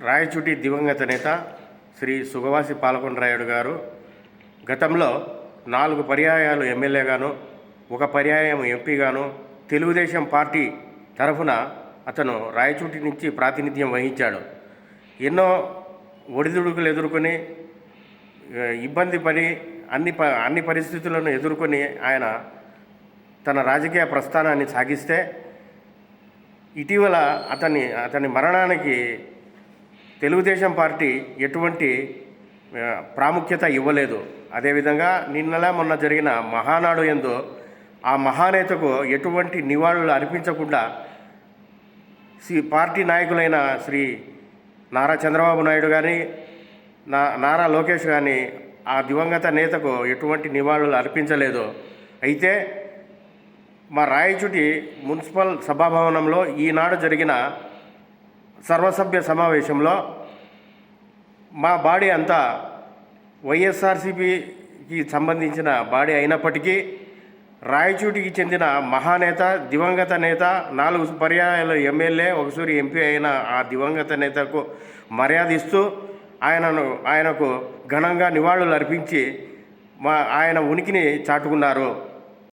రాయచూటి దివంగత నేత శ్రీ సుగవాసి పాలకొండరాయుడు గారు గతంలో 4 పర్యాయాలు ఎమ్మెల్యేగాను, 1 పర్యాయం ఎంపీగాను తెలుగుదేశం పార్టీ తరఫున అతను రాయచూటి నుంచి ప్రాతినిధ్యం వహించాడు. ఎన్నో ఒడిదుడుకులు ఎదుర్కొని ఇబ్బంది పడి అన్ని పరిస్థితులను ఎదుర్కొని ఆయన తన రాజకీయ ప్రస్థానాన్ని సాగిస్తే ఇటీవల అతని మరణానికి తెలుగుదేశం పార్టీ ఎటువంటి ప్రాముఖ్యత ఇవ్వలేదు. అదేవిధంగా మొన్న జరిగిన మహానాడు యందు ఆ మహానేతకు ఎటువంటి నివాళులు అర్పించకుండా పార్టీ నాయకులైన శ్రీ నారా చంద్రబాబు నాయుడు కానీ నారా లోకేష్ కానీ ఆ దివంగత నేతకు ఎటువంటి నివాళులు అర్పించలేదు. అయితే మా రాయచూటి మున్సిపల్ సభాభవనంలో ఈనాడు జరిగిన సర్వసభ్య సమావేశంలో మా బాడీ అంతా వైఎస్ఆర్సీపీకి సంబంధించిన బాడీ అయినప్పటికీ రాయచూటికి చెందిన మహానేత, దివంగత నేత, 4 పర్యాయాలు ఎమ్మెల్యే, 1 ఎంపీ అయిన ఆ దివంగత నేతకు మర్యాదిస్తూ ఆయనకు ఘనంగా నివాళులు అర్పించి ఆయన ఉనికిని చాటుకున్నారు.